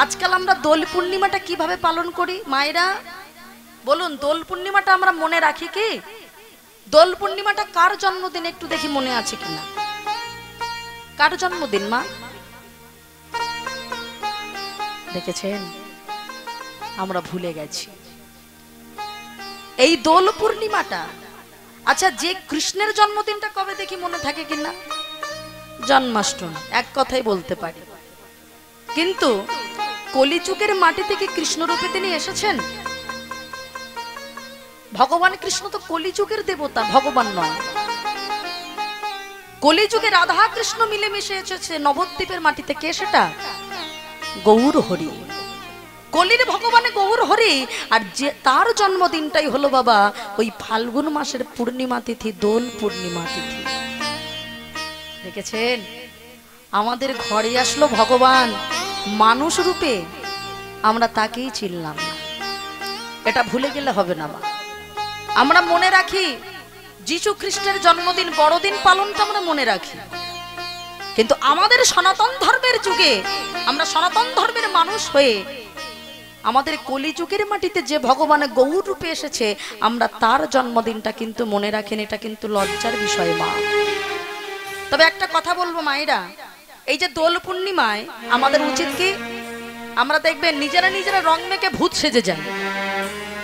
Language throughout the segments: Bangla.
আজকাল আমরা দোল পূর্ণিমাটা কিভাবে পালন করি মায়েরা বলুন? দোল পূর্ণিমাটা আমরা মনে রাখি কি? দোল পূর্ণিমাটা কার জন্মদিন একটু দেখি মনে আছে কিনা? কার জন্মদিন মা দেখেছেন? আমরা ভুলে গেছি এই দোল পূর্ণিমাটা। আচ্ছা, যে কৃষ্ণের জন্মদিনটা কবে দেখি মনে থাকে কিনা? জন্মাষ্টমী, এক কথাই বলতে পারি। কিন্তু কলিযুগের মাটি থেকে কৃষ্ণরূপে তিনি এসেছেন। ভগবান কৃষ্ণ তো কলিযুগের দেবতা, ভগবান নয়। কলিযুগে রাধা কৃষ্ণ মিলেমিশে এসেছে নবদ্বীপের মাটি থেকে। সেটা গৌর হরি, কলির ভগবানে গৌর হরি। আর যে তার জন্মদিনটাই হলো বাবা ওই ফাল্গুন মাসের পূর্ণিমা তিথি, দোল পূর্ণিমা তিথি। দেখেছেন? আমাদের ঘরে আসলো ভগবান মানুষ রূপে, আমরা তাকেই চিনলাম না। এটা ভুলে গেলে হবে না মা। আমরা মনে রাখি যীশু খ্রিস্টের জন্মদিন, বড়দিন পালনটা আমরা মনে রাখি। কিন্তু আমাদের সনাতন ধর্মের যুগে, আমরা সনাতন ধর্মের মানুষ হয়ে আমাদের কলিযুগের মাটিতে যে ভগবান গৌর রূপে এসেছে, আমরা তার জন্মদিনটা কিন্তু মনে রাখেন। এটা কিন্তু লজ্জার বিষয় মা। তবে একটা কথা বলবো মায়েরা, এই যে দোল পূর্ণিমায় আমাদের উচিত কি? আমরা দেখবেন নিজেরা নিজেরা রং মেখে ভূত সেজে যায়,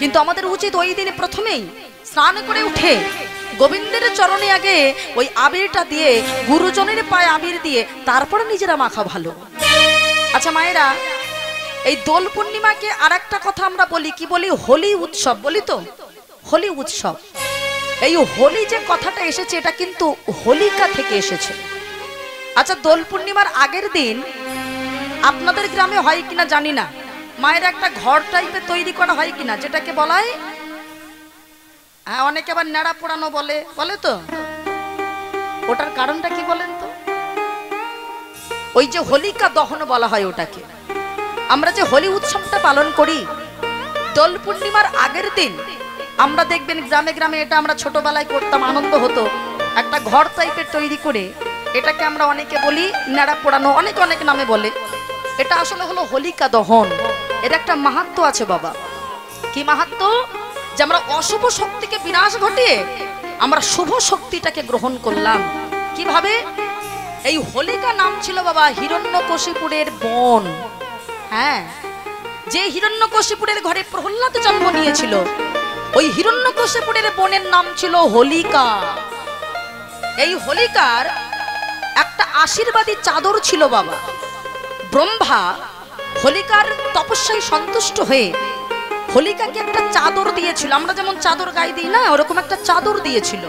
কিন্তু আমাদের উচিত ওই দিনে প্রথমেই স্নান করে উঠে গোবিন্দের চরণে আগে ওই আবিরটা দিয়ে, গুরুজনের পায়ে আবির দিয়ে তারপরে নিজেরা মাখা ভালো। আচ্ছা মায়েরা, এই দোল পূর্ণিমাকে আর একটা কথা আমরা বলি, কি বলি? হোলি উৎসব বলি তো, হোলি উৎসব। এই হোলি যে কথাটা এসেছে এটা কিন্তু হোলিকা থেকে এসেছে। আচ্ছা, দোল পূর্ণিমার আগের দিন আপনাদের গ্রামে হয় কিনা জানি না, মায়ের একটা ঘর টাইপের তৈরি করা হয় কিনা, যেটাকে বলা হয়, হ্যাঁ অনেকে আবার নেড়া পোড়ানো বলে, বলে তো। ওটার কারণটা কি বলেন তো? ওই যে হোলিকা দহন বলা হয় ওটাকে। আমরা যে হোলি উৎসবটা পালন করি দোল পূর্ণিমার আগের দিন, আমরা দেখবেন গ্রামে গ্রামে, এটা আমরা ছোটবেলায় করতাম, আনন্দ হতো। একটা ঘর টাইপের তৈরি করে, এটাকে আমরা অনেকে বলি নেড়া পোড়ানো, অনেকে অনেক নামে বলে। এটা আসলে হলো হোলিকা দহন। এর একটা মাহাত্ম্য আছে বাবা। কি মাহাত্ম্য? যে আমরা অশুভ শক্তিকে বিনাশ ঘটিয়ে আমরা শুভ শক্তিটাকে গ্রহণ করলাম। কিভাবে? এই হোলিকা নাম ছিল বাবা হিরণ্যকশিপুরের বোন। হ্যাঁ, যে হিরণ্যকশিপুরের ঘরে প্রহ্লাদ জন্ম নিয়েছিল, ওই হিরণ্যকশিপুরের বোনের নাম ছিল হোলিকা। এই হোলিকার একটা আশীর্বাদী চাদর ছিল বাবা। ব্রহ্মা হোলিকার তপস্যায় সন্তুষ্ট হয়ে হোলিকাকে একটা চাদর দিয়েছিল। আমরা যেমন চাদর গায়ে দিই না, ওরকম একটা চাদর দিয়েছিল।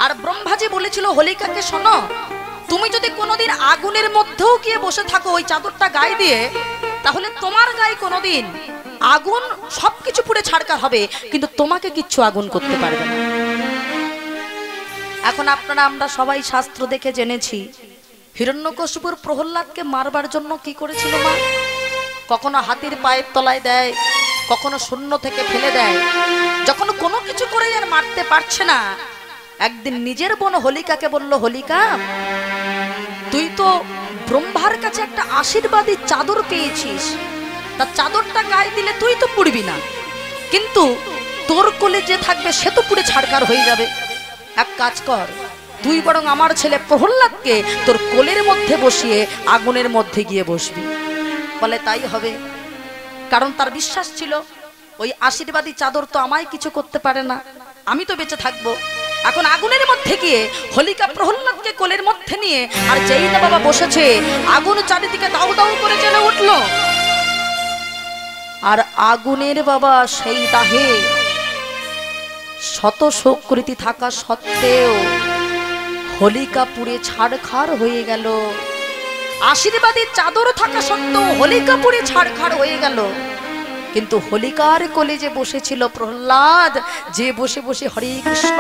আর ব্রহ্মাজি বলেছিল হোলিকাকে, শোনো, তুমি যদি কোনোদিন আগুনের মধ্যেও গিয়ে বসে থাকো ওই চাদরটা গায়ে দিয়ে, তাহলে তোমার গায়ে কোনোদিন আগুন সবকিছু পুড়ে ছাড়কার হবে, কিন্তু তোমাকে কিচ্ছু আগুন করতে পারবে না। এখন আপনারা আমরা সবাই শাস্ত্র দেখে জেনেছি হিরণ্যকশিপুর প্রহ্লাদকে মারবার জন্য কি করেছিল মা? কখনো হাতির পায়ের তলায় দেয়, কখনো শূন্য থেকে ফেলে দেয়। যখন কোনো কিছু করে আর মারতে পারছে না, একদিন নিজের বোন হোলিকাকে বলল, হোলিকা, তুই তো ব্রহ্মার কাছে একটা আশীর্বাদী চাদর পেয়েছিস, তার চাদরটা গায়ে দিলে তুই তো পুড়বি না, কিন্তু তোর কোলে যে থাকবে সে তো পুড়ে ছাড়কার হয়ে যাবে। এক কাজ কর, তুই বরং আমার ছেলে প্রহ্লাদকে তোর কোলের মধ্যে বসিয়ে আগুনের মধ্যে গিয়ে বসবি। বলে তাই হবে, কারণ তার বিশ্বাস ছিল ওই আশীর্বাদী চাদর তো আমায় কিছু করতে পারে না, আমি তো বেঁচে থাকবো। এখন আগুনের মধ্যে গিয়ে হোলিকা প্রহ্লাদকে কোলের মধ্যে নিয়ে, আর যেই না বাবা বসেছে, আগুন চারিদিকে দাউ দাউ করে জ্বলে উঠলো। আর আগুনের বাবা সেই দাহে শত শোকৃতি থাকা সত্ত্বেও হোলিকা পুড়ে ছাড়খাড় হয়ে গেল। আশীর্বাদী চাদর থাকা সত্ত্বেও হোলিকা পুড়ে ছাড়খাড় হয়ে গেল। কিন্তু হোলিকার কোলে যে বসেছিল প্রহ্লাদ, যে বসে বসে হরে কৃষ্ণ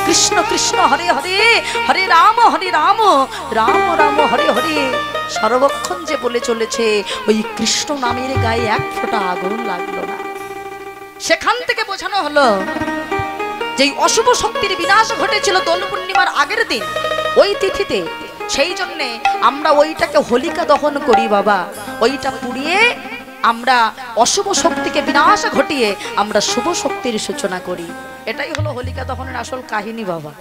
কৃষ্ণ কৃষ্ণ হরে হরে, হরে রাম রাম রাম হরে হরে সর্বক্ষণ যে বলে চলেছে, ওই কৃষ্ণ নামের গায়ে এক ফোঁটা আগুন লাগলো না। সেখান থেকে বোঝানো হলো যে অশুভ শক্তির বিনাশ ঘটেছিল দোল পূর্ণিমার আগের দিন, ওই তিথিতে সেই জন্যে আমরা ওইটাকে হোলিকা দহন করি বাবা। ওইটা পুড়িয়ে আমরা অশুভ শক্তিকে বিনাশ ঘটিয়ে আমরা শুভ শক্তির সূচনা করি। এটাই হলো হোলিকা দহনের আসল কাহিনী বাবা।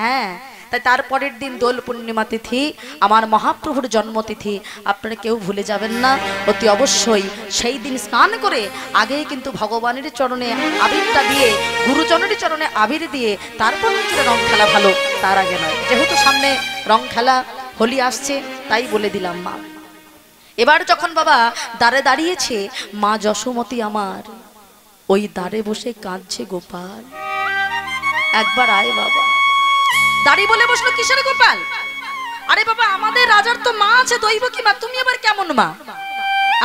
হ্যাঁ, তাই তারপরের দিন দোল পূর্ণিমা তিথি, আমার মহাপ্রভুর জন্মতিথি। আপনারা কেউ ভুলে যাবেন না, অতি অবশ্যই সেই দিন স্নান করে আগেই কিন্তু ভগবানের চরণে আবিরটা দিয়ে, গুরুজনের চরণে আবির দিয়ে তারপর হচ্ছে রং খেলা ভালো, তার আগে নয়। যেহেতু সামনে রং খেলা হোলি আসছে তাই বলে দিলাম মা। এবার যখন বাবা দ্বারে দাঁড়িয়েছে মা যশোমতী আমার, ওই দ্বারে বসে কাঁদছে গোপাল। একবার আয় বাবা। দাঁড়িয়ে বলে বসলো, কিসের গোপাল? আরে বাবা, আমাদের রাজার তো মা আছে, দৈবকী মা, তুমি আবার কেমন মা?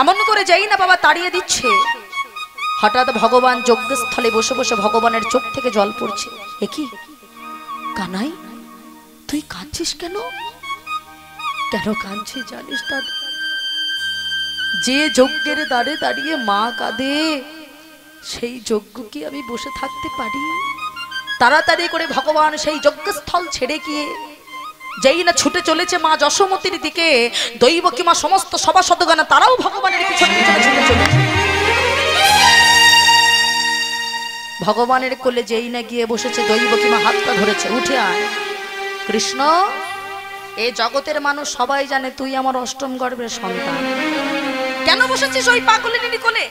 এমন করে যাই না বাবা তাড়িয়ে দিচ্ছে। হঠাৎ ভগবান যজ্ঞস্থলে বসে বসে ভগবানের চোখ থেকে জল পড়ছে। এ কি কানাই, তুই কাঁদছিস কেন? কেন কাঁদছিস জানিস দাদা? যে যজ্ঞের দ্বারে দাঁড়িয়ে মা কাঁদে, সেই যজ্ঞ কি আমি বসে থাকতে পারি? তাড়াতাড়ি করে ভগবান সেই যজ্ঞস্থল ছেড়ে গিয়ে যেই না ছুটে চলেছে মা যশোমতীর দিকে, দৈবকী মা সমস্ত সভাসদগণ তারাও ভগবানের পিছনে পিছনে ছুটে চলেছে। ভগবানের কোলে যেই না গিয়ে বসেছে, দৈবকী মা হাতটা ধরেছে, উঠে আয় কৃষ্ণ। এই জগতের মানুষ সবাই জানে তুই আমার অষ্টম গর্ভের সন্তান। কেন বসেছিস ওই পাগলিনীর কোলে?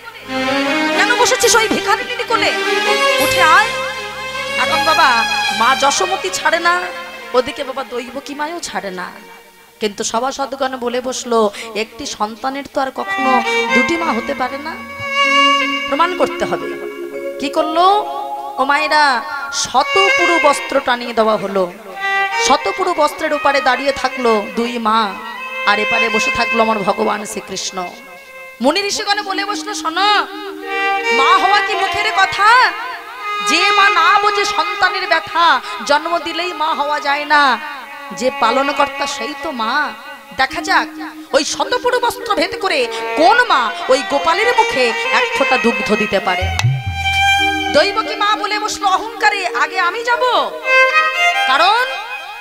কেন বসেছিস ওই ভিখারিনীর কোলে? উঠে আয়। এখন বাবা মা যশোমতী ছাড়ে না, ওদিকে বাবা দৈবকী মায়ও ছাড়ে না। কিন্তু সভাসদগণ বলে বসলো, একটি সন্তানের তো আর কখনো দুটি মা হতে পারে না, প্রমাণ করতে হবে। কি করলো ও মায়েরা? শতপুরু বস্ত্র টানিয়ে দেওয়া হলো। শতপুরু বস্ত্রের ওপারে দাঁড়িয়ে থাকলো দুই মা, আর এপারে বসে থাকলো আমার ভগবান শ্রীকৃষ্ণ। মুনি ঋষিগণে বলে বসলো, শোনো, মা হওয়া কি মুখের কথা? যে মা না বোঝে সন্তানের ব্যথা, জন্ম দিলেই মা হওয়া যায় না। যে পালনকর্তা সেই তো মা। দেখা যাক ওই শতপুরু বস্ত্র ভেদ করে কোন মা ওই গোপালের মুখে এক ফোঁটা দুগ্ধ দিতে পারে। দৈবকী মা বলে বসলো অহংকারে, আগে আমি যাব। কারণ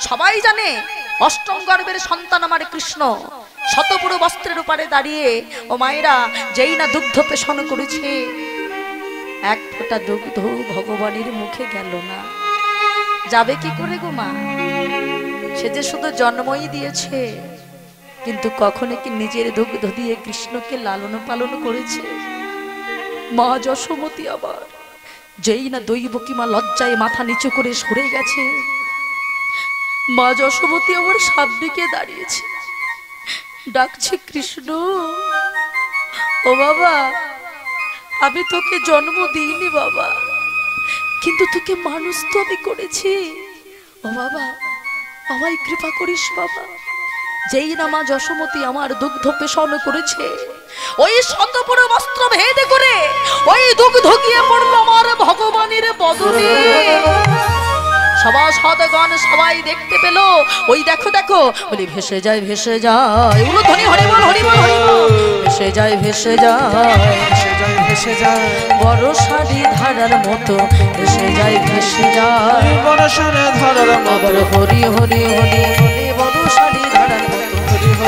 সবাই জানে অষ্টম গর্ভের সন্তান আমার কৃষ্ণ। শতপুরু বস্ত্রের উপরে দাঁড়িয়ে ও মায়েরা যেই না দুগ্ধ পেষণ করেছে, এক ফোঁটা দুগ্ধ ভগবানের মুখে গেল না। যাবে কি করে গো মা? সে যে শুধু জন্মই দিয়েছে, কিন্তু কখনো কি নিজের দুগ্ধ দিয়ে কৃষ্ণকে লালন পালন করেছে? মা যশোমতী আবার যেই না দৈবকী মা লজ্জায় মাথা নিচু করে সরে গেছে, মা যশোমতী আমার সামনে দাঁড়িয়েছে, ডাকছে কৃষ্ণ। ও বাবা, আমি তোকে জন্ম দিইনি বাবা, কিন্তু তোকে মানুষ তো আমি করেছি। ও বাবা, আমায় কৃপা করিস বাবা। যেই না মা যশোমতী আমার দুগ্ধ পেষণ করেছে, ওই শতপুরু বস্ত্র ভেদ করে ওই দুগ্ধ গিয়ে পড়লো আমার ভগবানের বদনে। সভাসদগণ সবাই দেখতে পেল, ওই দেখো দেখো বলি ভেসে যায় ভেসে যায়, উলুধ্বনি হরি বল হরি বল হরি বল, ভেসে যায় ভেসে যায় ভেসে যায় ভেসে যায়, বড় শাড়ি ধারার মতো ভেসে যায় ভেসে যায়, বড় শাড়ি ধারার মতো হরি হরি হরি বলে বড় শাড়ি ধারার মতো।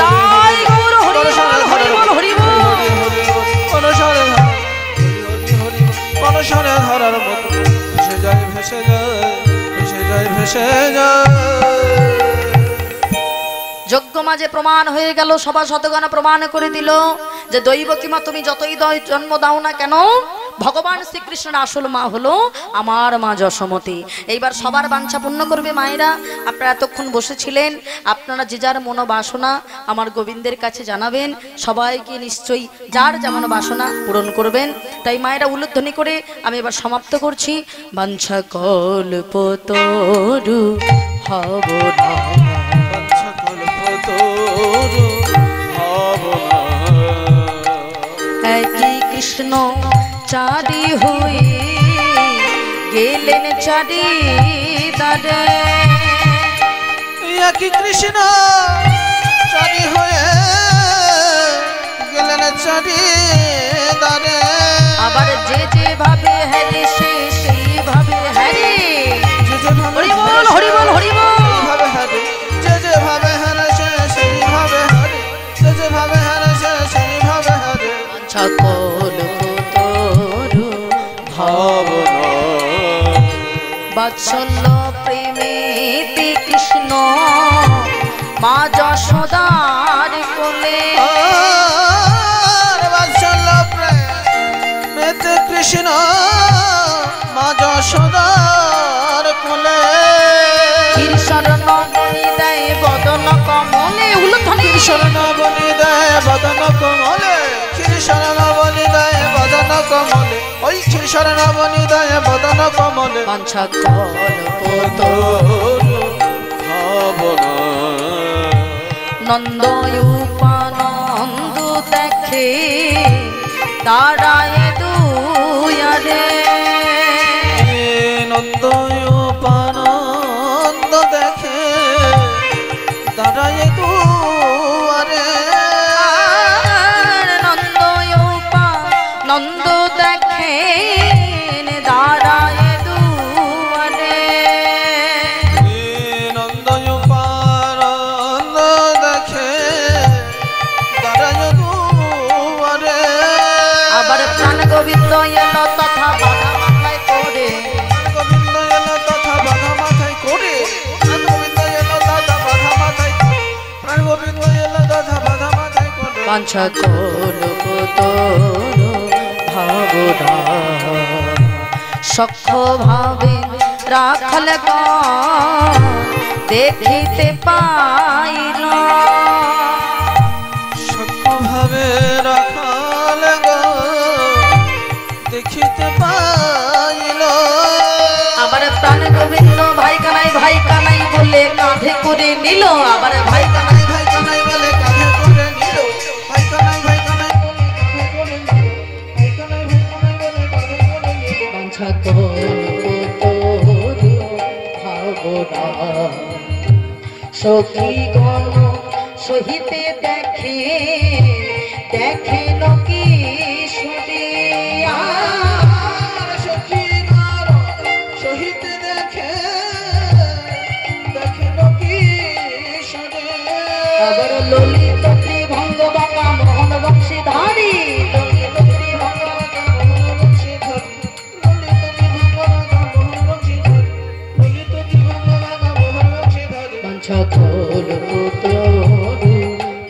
তাই গৌর হরি বল হরি বল হরি বল, বড় শাড়ি বড় শাড়ি ধারার মতো ভেসে যায় ভেসে যায় ভেসে যায়। যজ্ঞ মাঝে প্রমাণ হয়ে গেল, সভাসদগণ প্রমাণ করে দিল যে দৈবকী মা তুমি যতই জন্ম দাও না কেন, ভগবান শ্রীকৃষ্ণের আসল মা হলো আমার মা যশোমতী। এইবার সবার বাঞ্ছা পূর্ণ করবে মায়েরা। আপনারা এতক্ষণ বসেছিলেন, আপনারা যে যার মনোবাসনা আমার গোবিন্দের কাছে জানাবেন, সবাইকে নিশ্চয়ই যার যেমন বাসনা পূরণ করবেন। তাই মায়েরা উলুধ্বনি করে আমি এবার সমাপ্ত করছি। বাঞ্ছা কল্পতরু হব না, বাঞ্ছা কল্পতরু হব না, একই কৃষ্ণ চারি হয়ে গেলেন চারি দারে, একই কৃষ্ণ চারি হয়ে গেলেন চারি দারে, আবার যে যেভাবে হ্যারে সে সেইভাবে হ্যারে, হরি বল হরি বল হরি বল, যে যেভাবে হ্যারে সে সকল তরু ভাবনা বাৎসল্য প্রেমেতে কৃষ্ণ মা যশোদার কোলে বাৎসল্য প্রেমেতে কৃষ্ণ মা যশোদার কোলে শরণ বনি দেয় বদন কমলে উলুধ্বনি শরণ বনি দেয় বদন কমলে ক্ষীর শরণ বনি দেয় বদন কমলে ওই ক্ষীর শরণ বনি দেয় বদন কমলে বাঞ্ছা কল্প ভাবনা নন্দ উপানন্দ দেখে দাঁড়ায় দুয়ারে নন্দ উপানন্দ দেখে দাঁড়ায় দুয়ারে নন্দ উপানন্দ দেখে দাঁড়ায় দুয়ারে নন্দ উপানন্দ দেখে দাঁড়ায় দুয়ারে আবার প্রাণ গোবিন্দ এলো তথা বাধা মাথায় করে গোবিন্দ এলো তথা বাধা মাথায় করে গোবিন্দ এলো তথা বাধা মাথায় প্রাণ গোবিন্দ এলো তথা বাধা মাথায় করে বাঞ্ছা কল্প তরু ভাবনা সখ্য ভাবে রাখল দেখিতে পাইল সূক্ষ্মভাবে রাখাল গো দেখিতে পাইল আবার প্রাণ গোবিন্দ ভাই কানাই বলে কাঁধে করে নিল আবার ভাই কানাই ভাই কানাই বলে কাঁধে করে নিল ভাই কানাই বলে কাঁধে করে নিল ভাই কানাই বলে কাঁধে করে নিল বাঞ্ছা কল্প তরু ভাবনা সখী গণ সহিতে দেখে নকি সুদে সখী গণ সহিতে দেখে কি সদে আবার ললিত ত্রিভঙ্গ বাঁকা মোহন বংশীধারী ললিত ত্রিভঙ্গ বাঁকা মোহন বংশীধারী বাঞ্ছা কল্প তরু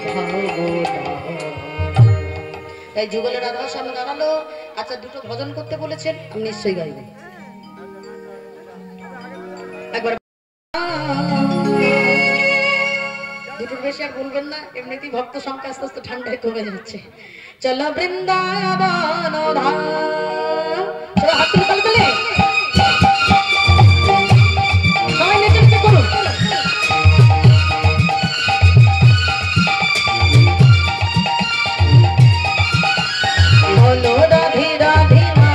ভাবনা এই যুগলের রাধার সামনে দাঁড়ালো আচ্ছা দুটো ভজন করতে বলেছেন আমি নিশ্চয়ই গাইব একবার দুটোর বেশি আর বলবেন না এমনিতেই ভক্ত সংখ্যা আস্তে আস্তে ঠান্ডায় কমে যাচ্ছে চলো বৃন্দাবন ধাম চলো হাত তুলে তালে তালে সবাই নেচে নেচে করুন বলো রাধে রাধে মা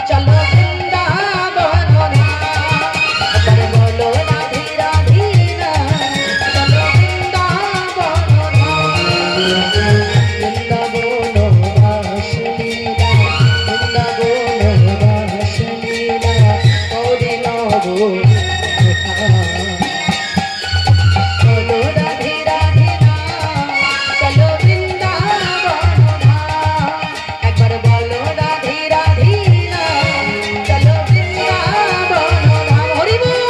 চলো বৃন্দাবন ধাম বলো রাধে রাধে মা চলো বৃন্দাবন ধাম বৃন্দাবন রাসলীলা বৃন্দাবন রাসলীলা ওরে নব বলো রাধে রাধে মা চলো বৃন্দাবন ধাম একবার বলো রাধে রাধে মা চলো বৃন্দাবন ধাম হরি বল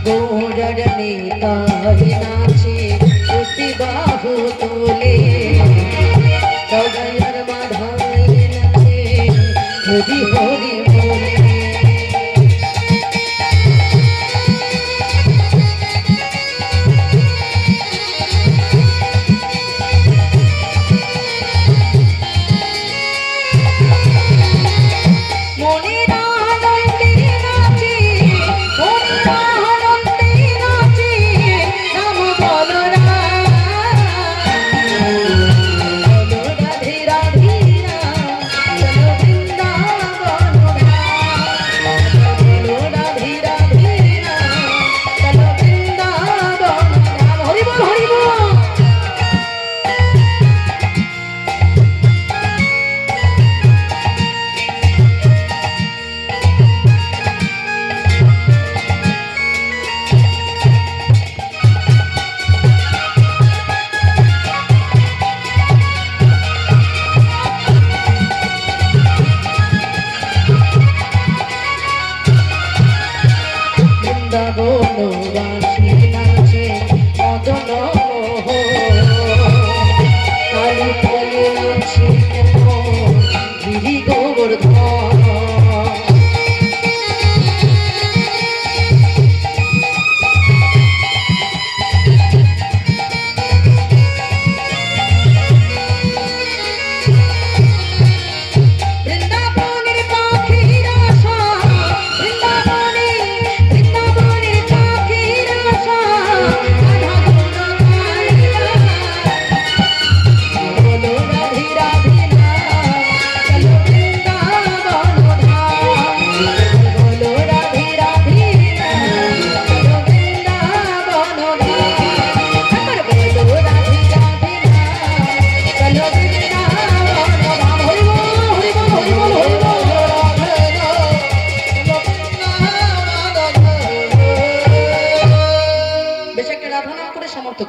গৌরনে তাই নাচে অতি বাহু তোলে গগনের মাধাই নাচে হরি হরি বলে মনের আনন্দে নাচে মনের আনন্দে নাচে নাম বলো রাধে রাধে চলো বৃন্দাবন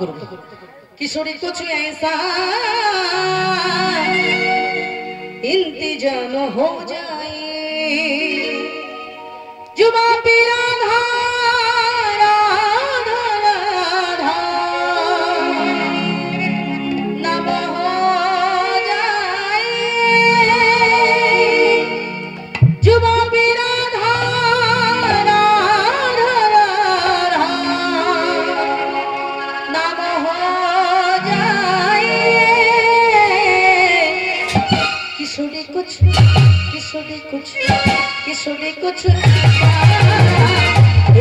করবে किशोरी कुछ ऐसा इंतजाम हो जाए जुबा पे राधा राधा राधा नाम हो जाए जुबा पे राधा राधा राधा नाम हो जाए किशोरी कुछ किशोरी कुछ किशोरी कुछ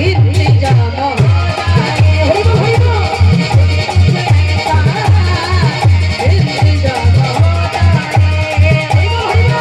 इंतजाम हो जाए इंतजाम हो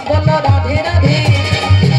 बोलो राधे राधे